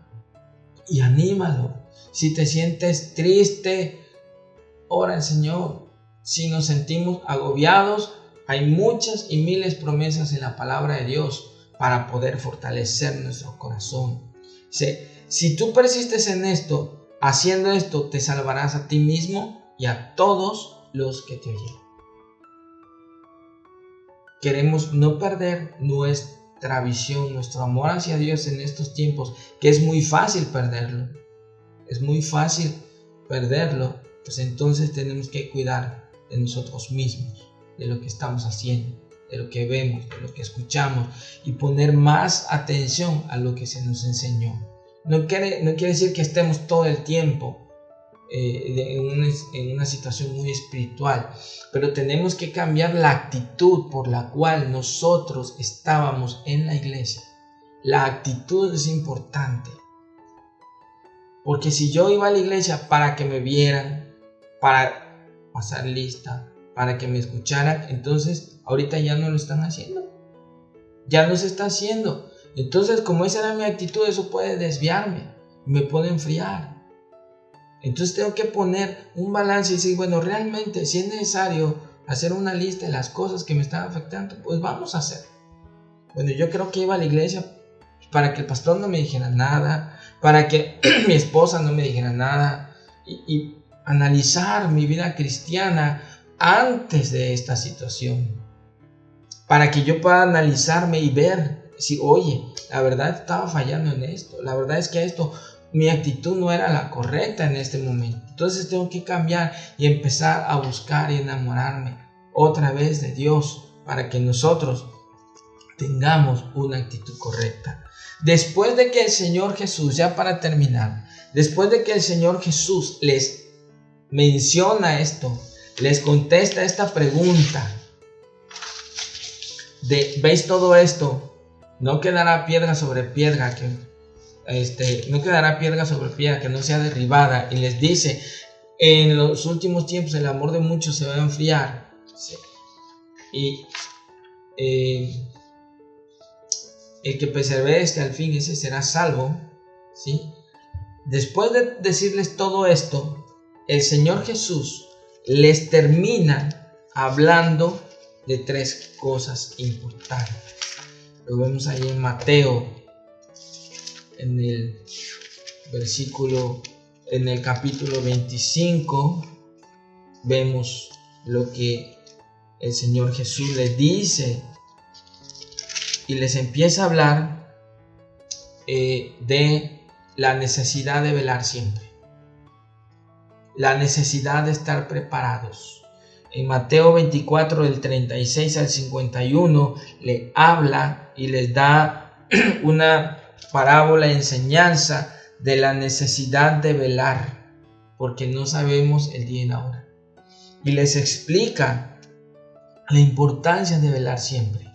[SPEAKER 1] y anímalo. Si te sientes triste, ora al Señor. Si nos sentimos agobiados, hay muchas y miles promesas en la palabra de Dios para poder fortalecer nuestro corazón. Si tú persistes en esto, haciendo esto, te salvarás a ti mismo y a todos los que te oyen. Queremos no perder nuestra visión, nuestro amor hacia Dios en estos tiempos, que es muy fácil perderlo. Es muy fácil perderlo, pues entonces tenemos que cuidar de nosotros mismos, de lo que estamos haciendo, de lo que vemos, de lo que escuchamos y poner más atención a lo que se nos enseñó. No quiere decir que estemos todo el tiempo en una situación muy espiritual, pero tenemos que cambiar la actitud por la cual nosotros estábamos en la iglesia. La actitud es importante, porque si yo iba a la iglesia para que me vieran, para pasar lista, para que me escucharan, entonces ahorita ya no lo están haciendo, ya no se está haciendo. Entonces, como esa era mi actitud, eso puede desviarme, me puede enfriar. Entonces tengo que poner un balance y decir, bueno, realmente si es necesario hacer una lista de las cosas que me están afectando, pues vamos a hacer. Bueno, yo creo que iba a la iglesia para que el pastor no me dijera nada, para que mi esposa no me dijera nada, y analizar mi vida cristiana antes de esta situación, para que yo pueda analizarme y ver si, oye, la verdad estaba fallando en esto, la verdad es que mi actitud no era la correcta en este momento. Entonces tengo que cambiar y empezar a buscar y enamorarme otra vez de Dios para que nosotros tengamos una actitud correcta. Después de que el Señor Jesús, ya para terminar, después de que el Señor Jesús les menciona esto, les contesta esta pregunta ¿veis todo esto? No quedará piedra sobre piedra no quedará piedra sobre piedra que no sea derribada. Y les dice, en los últimos tiempos el amor de muchos se va a enfriar. ¿Sí? Y el que persevere hasta el fin, ese será salvo. ¿Sí? Después de decirles todo esto, el Señor Jesús les termina hablando de 3 cosas importantes. Lo vemos ahí en Mateo, en el capítulo 25, vemos lo que el Señor Jesús les dice y les empieza a hablar de la necesidad de velar siempre, la necesidad de estar preparados. En Mateo 24, del 36 al 51, le habla y les da una parábola, enseñanza de la necesidad de velar, porque no sabemos el día y la hora. Y les explica la importancia de velar siempre.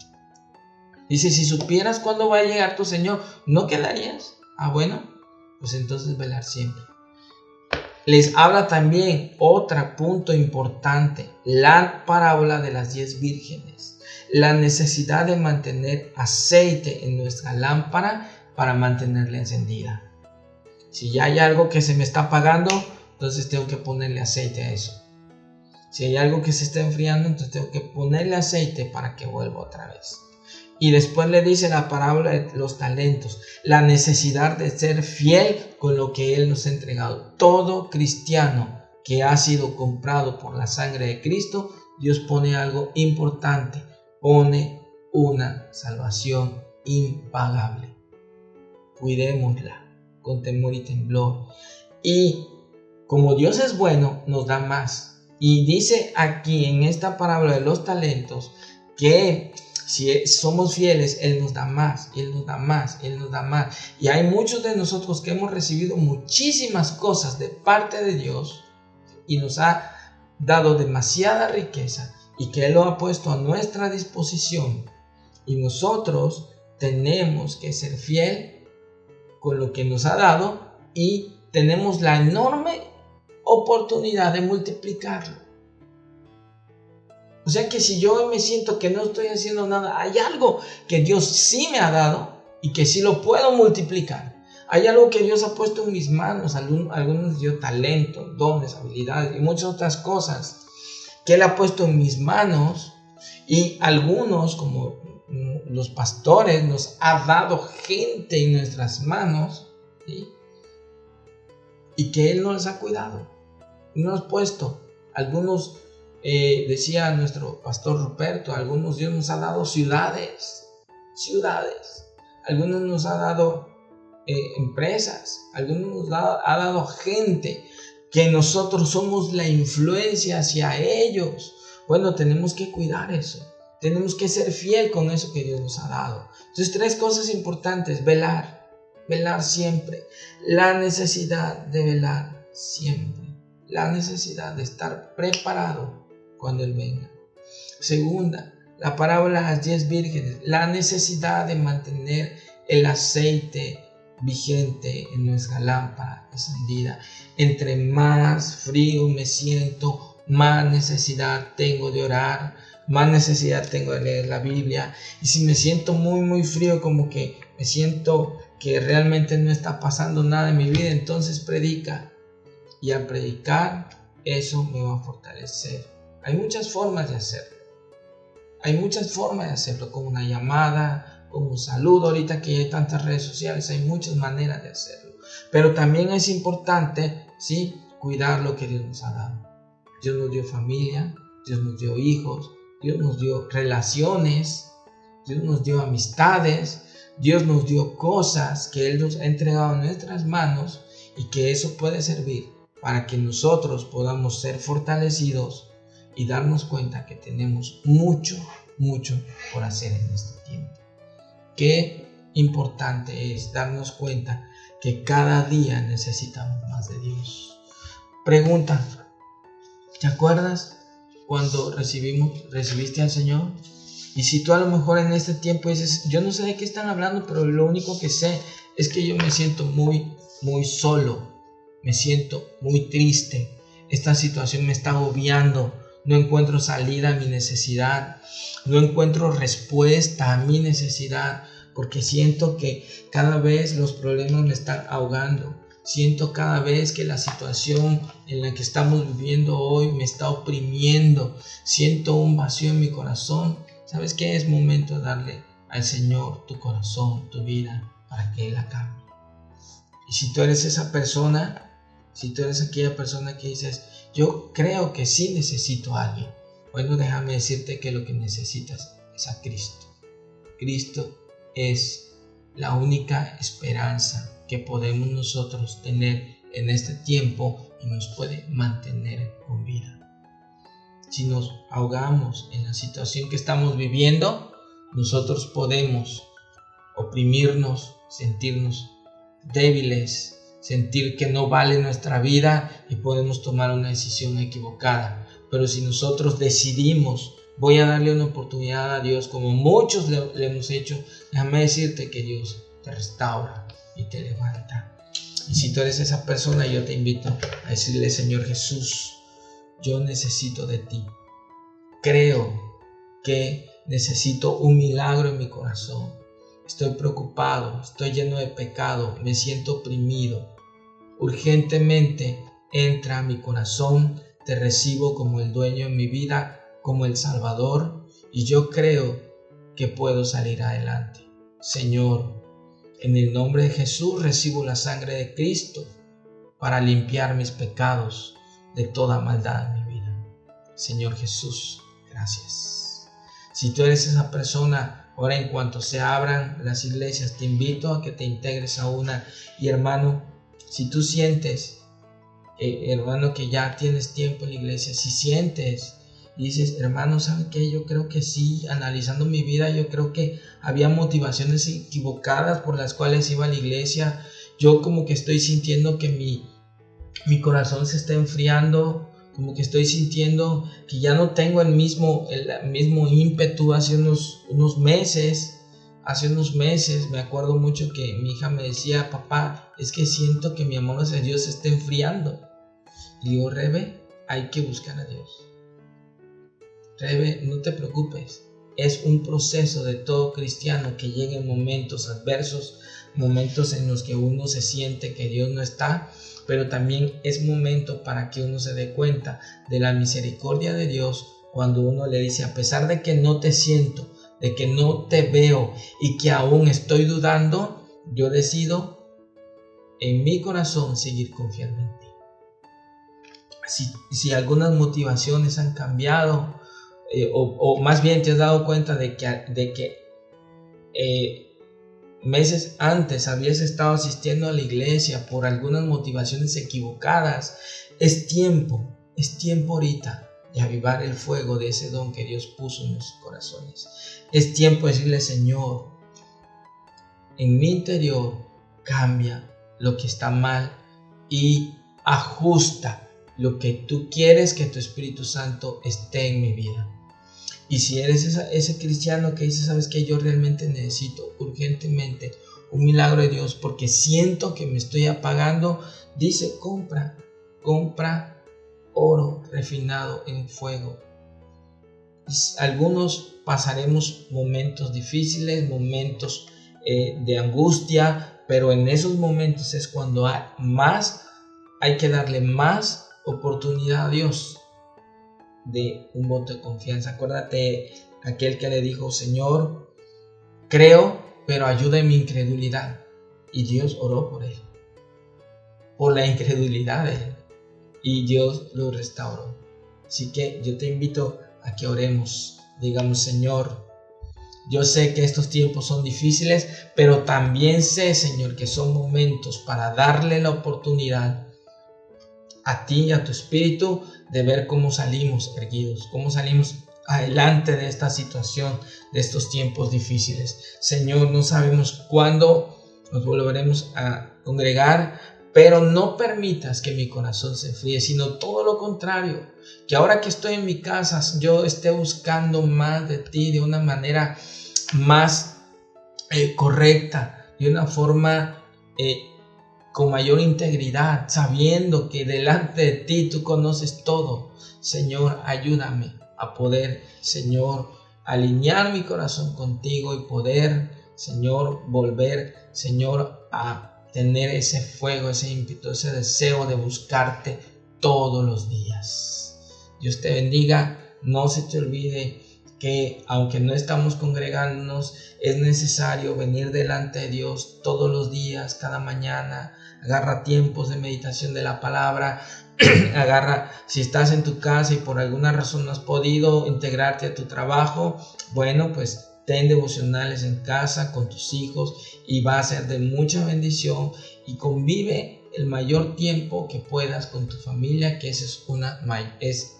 [SPEAKER 1] Dice, si supieras cuándo va a llegar tu Señor, ¿no quedarías? Bueno, pues entonces velar siempre. Les habla también otro punto importante, la parábola de las 10 vírgenes, la necesidad de mantener aceite en nuestra lámpara para mantenerla encendida. Si ya hay algo que se me está apagando, entonces tengo que ponerle aceite a eso. Si hay algo que se está enfriando, entonces tengo que ponerle aceite para que vuelva otra vez. Y después le dice la parábola de los talentos, la necesidad de ser fiel con lo que Él nos ha entregado. Todo cristiano que ha sido comprado por la sangre de Cristo, Dios pone algo importante, pone una salvación impagable. Cuidémosla con temor y temblor. Y como Dios es bueno, nos da más. Y dice aquí en esta parábola de los talentos que si somos fieles, Él nos da más, Él nos da más, Él nos da más. Y hay muchos de nosotros que hemos recibido muchísimas cosas de parte de Dios y nos ha dado demasiada riqueza y que Él lo ha puesto a nuestra disposición. Y nosotros tenemos que ser fiel con lo que nos ha dado y tenemos la enorme oportunidad de multiplicarlo. O sea que si yo me siento que no estoy haciendo nada, hay algo que Dios sí me ha dado y que sí lo puedo multiplicar. Hay algo que Dios ha puesto en mis manos, algunos dio talento, dones, habilidades y muchas otras cosas que Él ha puesto en mis manos, y algunos, como los pastores, nos ha dado gente en nuestras manos, ¿sí? Y que Él no les ha cuidado, no los ha puesto. Algunos, decía nuestro pastor Ruperto, algunos Dios nos ha dado ciudades, algunos nos ha dado empresas, algunos nos ha dado gente que nosotros somos la influencia hacia ellos. Bueno, tenemos que cuidar eso, tenemos que ser fiel con eso que Dios nos ha dado. Entonces, 3 cosas importantes: velar siempre, la necesidad de velar siempre, la necesidad de estar preparado cuando Él venga. Segunda, la parábola de las 10 vírgenes, la necesidad de mantener el aceite vigente en nuestra lámpara encendida. Entre más frío me siento, más necesidad tengo de orar, más necesidad tengo de leer la Biblia. Y si me siento muy frío, como que me siento que realmente no está pasando nada en mi vida, entonces predica. Y al predicar, eso me va a fortalecer. Hay muchas formas de hacerlo. Como una llamada, como un saludo. Ahorita que hay tantas redes sociales, hay muchas maneras de hacerlo. Pero también es importante, ¿sí?, cuidar lo que Dios nos ha dado. Dios nos dio familia, Dios nos dio hijos, Dios nos dio relaciones, Dios nos dio amistades, Dios nos dio cosas que Él nos ha entregado en nuestras manos, y que eso puede servir para que nosotros podamos ser fortalecidos y darnos cuenta que tenemos mucho por hacer en este tiempo. Qué importante es darnos cuenta que cada día necesitamos más de Dios. Pregunta: ¿te acuerdas cuando recibiste al Señor? Y si tú a lo mejor en este tiempo dices: yo no sé de qué están hablando, pero lo único que sé es que yo me siento muy solo, me siento muy triste, esta situación me está agobiando, no encuentro salida a mi necesidad, no encuentro respuesta a mi necesidad, porque siento que cada vez los problemas me están ahogando. Siento cada vez que la situación en la que estamos viviendo hoy me está oprimiendo. Siento un vacío en mi corazón. ¿Sabes qué? Es momento de darle al Señor tu corazón, tu vida, para que Él la cambie. Y si tú eres esa persona, si tú eres aquella persona que dices: yo creo que sí necesito a alguien, bueno, déjame decirte que lo que necesitas es a Cristo. Cristo es la única esperanza que podemos nosotros tener en este tiempo y nos puede mantener con vida. Si nos ahogamos en la situación que estamos viviendo, nosotros podemos oprimirnos, sentirnos débiles, sentir que no vale nuestra vida, y podemos tomar una decisión equivocada. Pero si nosotros decidimos: voy a darle una oportunidad a Dios, como muchos le hemos hecho, déjame decirte que Dios te restaura y te levanta. Y Si tú eres esa persona, yo te invito a decirle: Señor Jesús, yo necesito de ti. Creo que necesito un milagro en mi corazón. Estoy preocupado, estoy lleno de pecado, me siento oprimido. Urgentemente entra a mi corazón, te recibo como el dueño en mi vida, como el Salvador, y yo creo que puedo salir adelante. Señor, en el nombre de Jesús recibo la sangre de Cristo para limpiar mis pecados de toda maldad en mi vida. Señor Jesús, gracias. Si tú eres esa persona, ahora en cuanto se abran las iglesias, te invito a que te integres a una. Y hermano, si tú sientes, hermano, que ya tienes tiempo en la iglesia, si sientes y dices: hermano, ¿sabe qué? Yo creo que sí, analizando mi vida, yo creo que había motivaciones equivocadas por las cuales iba a la iglesia. Yo como que estoy sintiendo que mi corazón se está enfriando, como que estoy sintiendo que ya no tengo el mismo ímpetu. Hace unos meses me acuerdo mucho que mi hija me decía: papá, es que siento que mi amor hacia Dios se está enfriando. Y digo: Rebe, hay que buscar a Dios. Rebe, no te preocupes. Es un proceso de todo cristiano que llega en momentos adversos, momentos en los que uno se siente que Dios no está, pero también es momento para que uno se dé cuenta de la misericordia de Dios cuando uno le dice: a pesar de que no te siento, de que no te veo y que aún estoy dudando, yo decido en mi corazón seguir confiando en ti. Si algunas motivaciones han cambiado, o más bien te has dado cuenta de que meses antes habías estado asistiendo a la iglesia por algunas motivaciones equivocadas, es tiempo ahorita de avivar el fuego de ese don que Dios puso en nuestros corazones. Es tiempo de decirle: Señor, en mi interior cambia lo que está mal y ajusta lo que tú quieres que tu Espíritu Santo esté en mi vida. Y si eres ese cristiano que dice: ¿sabes qué? Yo realmente necesito urgentemente un milagro de Dios porque siento que me estoy apagando, dice: compra oro refinado en fuego. Algunos pasaremos momentos difíciles, momentos de angustia, pero en esos momentos es cuando hay que darle más oportunidad a Dios de un voto de confianza. Acuérdate aquel que le dijo: Señor, creo, pero ayuda en mi incredulidad. Y Dios oró por él, por la incredulidad de él, y Dios lo restauró. Así que yo te invito a que oremos, digamos: Señor, yo sé que estos tiempos son difíciles, pero también sé, Señor, que son momentos para darle la oportunidad a ti y a tu Espíritu de ver cómo salimos erguidos, cómo salimos adelante de esta situación, de estos tiempos difíciles. Señor, no sabemos cuándo nos volveremos a congregar, pero no permitas que mi corazón se enfríe, sino todo lo contrario, que ahora que estoy en mi casa yo esté buscando más de ti de una manera más correcta, de una forma con mayor integridad, sabiendo que delante de ti tú conoces todo. Señor, ayúdame a poder, Señor, alinear mi corazón contigo y poder, Señor, volver, Señor, a tener ese fuego, ese ímpetu, ese deseo de buscarte todos los días. Dios te bendiga. No se te olvide que aunque no estamos congregándonos, es necesario venir delante de Dios todos los días, cada mañana. Agarra tiempos de meditación de la palabra. Si estás en tu casa y por alguna razón no has podido integrarte a tu trabajo, bueno, pues ten devocionales en casa con tus hijos y va a ser de mucha bendición, y convive el mayor tiempo que puedas con tu familia, que esa es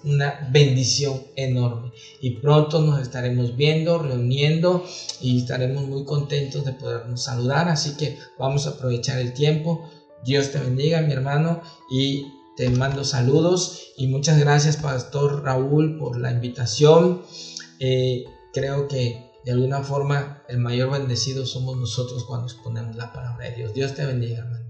[SPEAKER 1] una bendición enorme. Y pronto nos estaremos viendo, reuniendo, y estaremos muy contentos de podernos saludar. Así que vamos a aprovechar el tiempo. Dios te bendiga, mi hermano, y te mando saludos. Y muchas gracias, Pastor Raúl, por la invitación. Creo que de alguna forma el mayor bendecido somos nosotros cuando exponemos la palabra de Dios. Dios te bendiga, hermano.